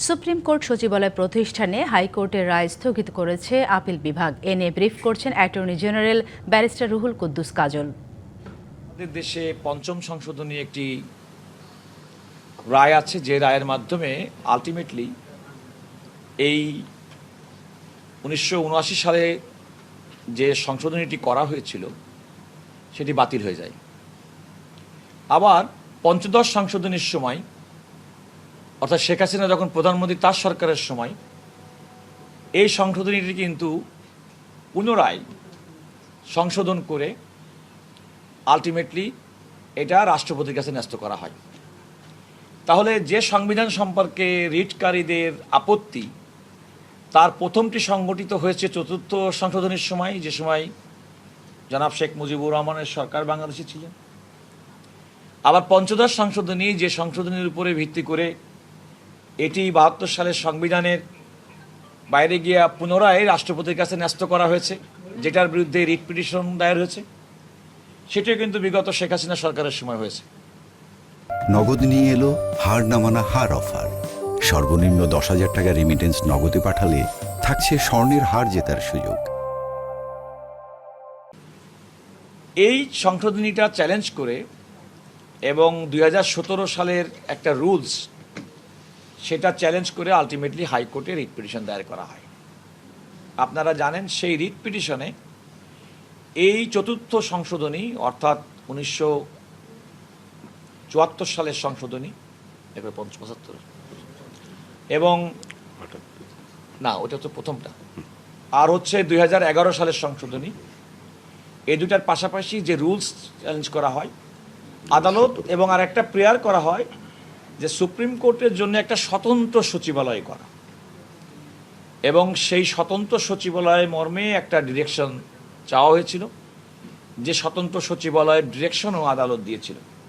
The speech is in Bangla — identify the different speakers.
Speaker 1: সুপ্রিম কোর্ট সচিবালয় প্রতিষ্ঠানে হাইকোর্টের রায় স্থগিত করেছে আপিল বিভাগ। এ নিয়ে ব্রিফ করছেন attorney general barrister Ruhul Quddus Kajal.
Speaker 2: আমাদের দেশে পঞ্চম সংশোধনী একটি রায় আছে, যে রায়ের মাধ্যমে আলটিমেটলি এই 1979 সালে যে সংশোধনীটি করা হয়েছিল সেটি বাতিল হয়ে যায়। আবার পঞ্চদশ সংশোধনীর সময়, অর্থাৎ শেখ হাসিনা যখন প্রধানমন্ত্রী তার সরকারের সময়, এই সংশোধনীটি কিন্তু পুনরায় সংশোধন করে আলটিমেটলি এটা রাষ্ট্রপতির কাছে ন্যস্ত করা হয়। তাহলে যে সংবিধান সম্পর্কে রিটকারীদের আপত্তি, তার প্রথমটি সংগঠিত হয়েছে চতুর্থ সংশোধনীর সময়, যে সময় জনাব শেখ মুজিবুর রহমানের সরকার বাংলাদেশে ছিলেন। আবার পঞ্চদশ সংশোধনী, যে সংশোধনীর উপরে ভিত্তি করে এটি 72 সালের সংবিধানের বাইরে গিয়া পুনরায় রাষ্ট্রপতির কাছে ন্যস্ত করা হয়েছে, যেটার বিরুদ্ধে রিট পিটিশন দায়ের হয়েছে, সেটিও কিন্তু বিগত শেখ হাসিনা সরকারের সময় হয়েছে।
Speaker 3: নগদ নিয়ে এলো হার না মানা হার অফার। সর্বনিম্ন 10,000 টাকা রেমিটেন্স নগদে পাঠালে থাকছে স্বর্ণের হার জেতার সুযোগ।
Speaker 2: এই সংশোধনীটা চ্যালেঞ্জ করে এবং 2017 সালের একটা রুলস, সেটা চ্যালেঞ্জ করে আলটিমেটলি হাইকোর্টে রিট পিটিশন দায়ের করা হয়। আপনারা জানেন, সেই রিট পিটিশনে এই চতুর্থ সংশোধনী, অর্থাৎ 1974 সালের সংশোধনী, 75 এবং না, ওটা তো প্রথমটা, আর হচ্ছে 2011 সালের সংশোধনী, এই দুটার পাশাপাশি যে রুলস চ্যালেঞ্জ করা হয় আদালত, এবং আর একটা প্রেয়ার করা হয় যে সুপ্রিম কোর্টের জন্য একটা স্বতন্ত্র সচিবালয় করা, এবং সেই স্বতন্ত্র সচিবালয় মর্মে একটা ডিরেকশন চাওয়া হয়েছিল, যে স্বতন্ত্র সচিবালয়ের ডিরেকশনও আদালত দিয়েছিল।